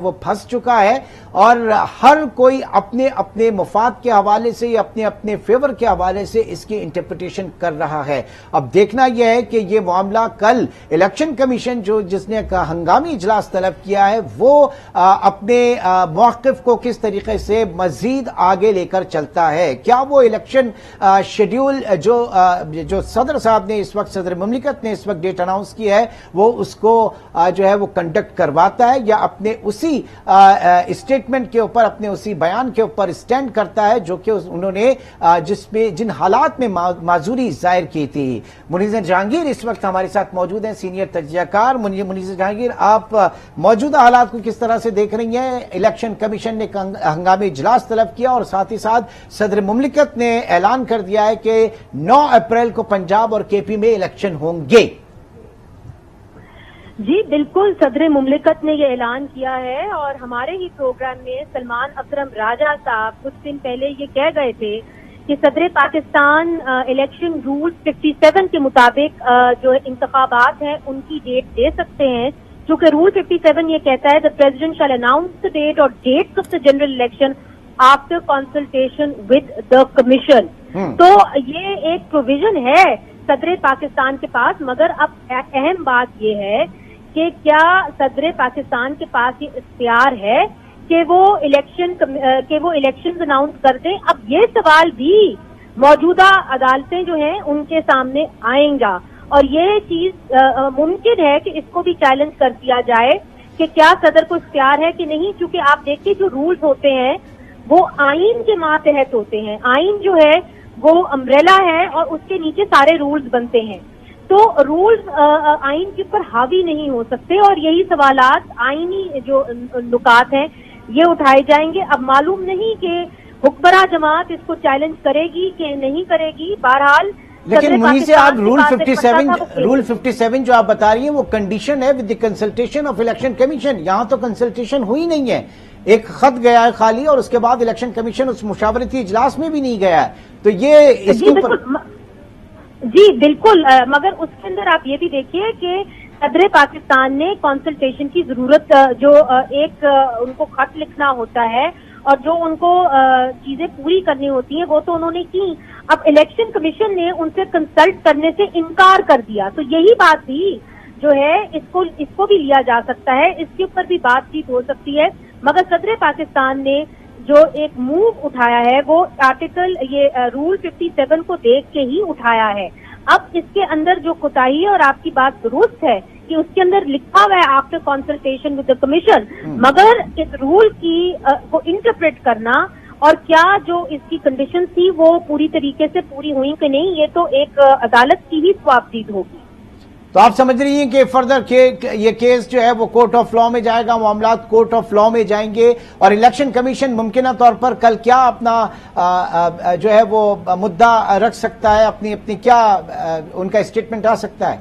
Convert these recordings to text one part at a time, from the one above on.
وہ پھنس چکا ہے اور ہر کوئی اپنے اپنے مفاد کے حوالے سے یا اپنے اپنے فیور کے حوالے سے اس کی انٹرپریٹیشن کر رہا ہے۔ اب دیکھنا یہ ہے کہ یہ معاملہ کل الیکشن کمیشن جس نے ہنگامی اجلاس طلب کیا ہے وہ اپنے موقف کو کس طریقے سے مزید آگے لے کر چلتا ہے۔ کیا وہ الیکشن شیڈیول جو صدر صاحب نے اس وقت، صدر مملکت نے اس وقت ڈیٹ اناؤنس کی ہے، وہ اس کو جو ہے وہ کنڈکٹ کرواتا ہے یا اپنے اسی اسٹیٹمنٹ کے اوپر، اپنے اسی بیان کے اوپر اسٹینڈ کرتا ہے جو کہ انہوں نے جن حالات میں معذوری ظاہر کی تھی۔ منیزہ جہانگیر اس وقت ہمارے ساتھ موجود ہیں، سینئر تجزیہ کار۔ منیزہ جہانگیر، آپ موجودہ حالات کو کس طرح سے دیکھ رہی ہیں؟ الیکشن کمیشن نے ہنگامی اجلاس طلب کیا اور ساتھ ہی ساتھ صدر مملکت نے اعلان کر دیا ہے کہ 9 اپریل کو پنجاب اور کے پی میں الیکشن ہوں گے۔ جی بالکل، صدر مملکت نے یہ اعلان کیا ہے اور ہمارے ہی پروگرام میں سلمان اکرم راجہ صاحب کچھ دن پہلے یہ کہہ گئے تھے کہ صدر پاکستان الیکشن رول 57 کے مطابق جو انتخابات ہیں ان کی ڈیٹ دے سکتے ہیں، چونکہ رول 57 یہ کہتا ہے the president shall announce the date or dates of the general election after consultation with the commission۔ تو یہ ایک پروویژن ہے صدر پاکستان کے پاس، مگر اب اہم بات یہ ہے کہ کیا صدر پاکستان کے پاس یہ اختیار ہے کہ وہ الیکشن اناؤنس کر دیں۔ اب یہ سوال بھی موجودہ عدالتیں جو ہیں ان کے سامنے آئیں گا اور یہ چیز ممکن ہے کہ اس کو بھی چیلنج کر دیا جائے کہ کیا صدر کو اختیار ہے کہ نہیں، کیونکہ آپ دیکھیں جو رولز ہوتے ہیں وہ آئین کے ماتحت ہوتے ہیں۔ آئین جو ہے وہ امبریلا ہے اور اس کے نیچے سارے رولز بنتے ہیں، تو رولز آئین کے اوپر حاوی نہیں ہو سکتے اور یہی سوالات آئینی جو نکات ہیں یہ اٹھائے جائیں گے۔ اب معلوم نہیں کہ حکمراں جماعت اس کو چیلنج کرے گی کہ نہیں کرے گی۔ بہرحال لیکن منی سے آپ رول 57 جو آپ بتا رہی ہیں وہ کنڈیشن ہے with the consultation of election commission. یہاں تو کنسلٹیشن ہوئی نہیں ہے، ایک خط گیا ہے خالی اور اس کے بعد الیکشن کمیشن اس مشاورتی اجلاس میں بھی نہیں گیا ہے، تو یہ اس کے اوپر جی بالکل، مگر اس کے اندر آپ یہ بھی دیکھیے کہ صدر پاکستان نے کنسلٹیشن کی ضرورت، جو ایک ان کو خط لکھنا ہوتا ہے اور جو ان کو چیزیں پوری کرنی ہوتی ہیں وہ تو انہوں نے کی۔ اب الیکشن کمیشن نے ان سے کنسلٹ کرنے سے انکار کر دیا، تو یہی بات بھی جو ہے اس کو بھی لیا جا سکتا ہے، اس کے اوپر بھی بات چیت ہو سکتی ہے۔ مگر صدر پاکستان نے جو ایک موو اٹھایا ہے وہ آرٹیکل رول 57 کو دیکھ کے ہی اٹھایا ہے۔ اب اس کے اندر جو کوتاہی ہے، اور آپ کی بات درست ہے کہ اس کے اندر لکھا ہوا ہے after consultation with the commission, مگر اس رول کو انٹرپریٹ کرنا اور کیا جو اس کی کنڈیشن تھی وہ پوری طریقے سے پوری ہوئی کہ نہیں، یہ تو ایک عدالت کی ہی خوابدید ہوگی۔ تو آپ سمجھ رہی ہیں کہ فردر یہ کیس جو ہے وہ کورٹ آف لا میں جائے گا، معاملات کورٹ آف لا میں جائیں گے اور الیکشن کمیشن ممکنہ طور پر کل کیا اپنا جو ہے وہ مدعا رکھ سکتا ہے، اپنی کیا ان کا اسٹیٹمنٹ آ سکتا ہے؟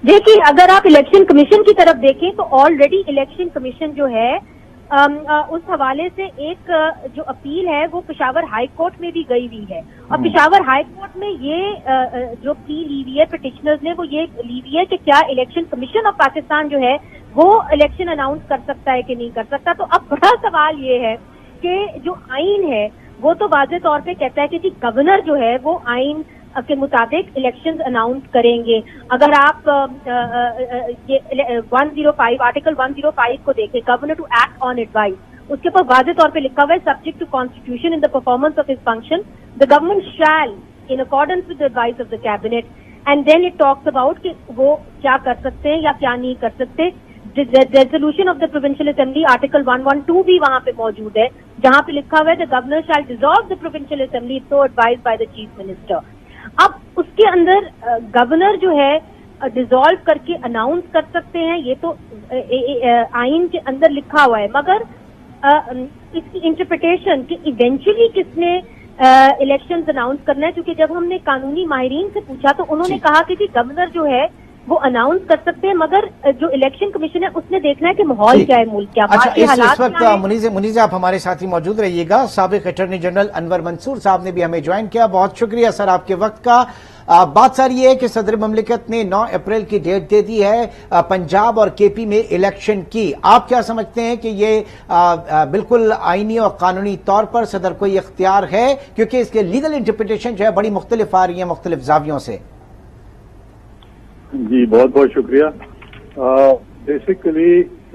دیکھیے، اگر آپ الیکشن کمیشن کی طرف دیکھیں تو آلریڈی الیکشن کمیشن جو ہے اس حوالے سے ایک جو اپیل ہے وہ پشاور ہائی کورٹ میں بھی گئی ہوئی ہے، اور پشاور ہائی کورٹ میں یہ جو پی لی ہوئی ہے پٹیشنرز نے، وہ یہ لی ہوئی ہے کہ کیا الیکشن کمیشن آف پاکستان جو ہے وہ الیکشن اناؤنس کر سکتا ہے کہ نہیں کر سکتا۔ تو اب بڑا سوال یہ ہے کہ جو آئین ہے وہ تو واضح طور پہ کہتا ہے کہ جی گورنر جو ہے وہ آئین کے مطابق الیکشنز اناؤنس کریں گے۔ اگر آپ یہ 105 آرٹیکل 105 کو دیکھیں، governor to act on advice, اس کے اوپر واضح طور پہ لکھا ہوا ہے subject to constitution in the performance of his function the government shall in accordance with advice of the cabinet, and then it talks about کہ وہ کیا کر سکتے ہیں یا کیا نہیں کر سکتے۔ Resolution of the provincial assembly article 112 بھی وہاں پہ موجود ہے جہاں پہ لکھا ہوا ہے the governor shall dissolve the provincial assembly so advise by the chief minister. اب اس کے اندر گورنر جو ہے ڈیزالو کر کے اناؤنس کر سکتے ہیں، یہ تو آئین کے اندر لکھا ہوا ہے، مگر اس کی انٹرپریٹیشن کہ ایونچولی کس نے الیکشنز اناؤنس کرنا ہے، کیونکہ جب ہم نے قانونی ماہرین سے پوچھا تو انہوں نے کہا کہ جی گورنر جو ہے وہ اناؤنس کر سکتے ہیں، مگر جو الیکشن کمیشن ہے اس نے دیکھنا ہے کہ ماحول کیا ہے، ملک کیا اچھا، باقی اس حالات وقت کیا ہیں۔ منیز آپ ہمارے ساتھ ہی موجود رہیے گا۔ سابق اٹارنی جنرل انور منصور صاحب نے بھی ہمیں جوائن کیا، بہت شکریہ سر آپ کے وقت کا۔ بات سر یہ ہے کہ صدر مملکت نے 9 اپریل کی ڈیٹ دے دی ہے پنجاب اور کے پی میں الیکشن کی۔ آپ کیا سمجھتے ہیں کہ یہ بالکل آئینی اور قانونی طور پر صدر کو یہ اختیار ہے؟ کیونکہ اس کے لیگل انٹرپریٹیشن جو ہے بڑی مختلف آ رہی ہیں مختلف زاویوں سے۔ جی بہت بہت شکریہ۔ بیسیکلی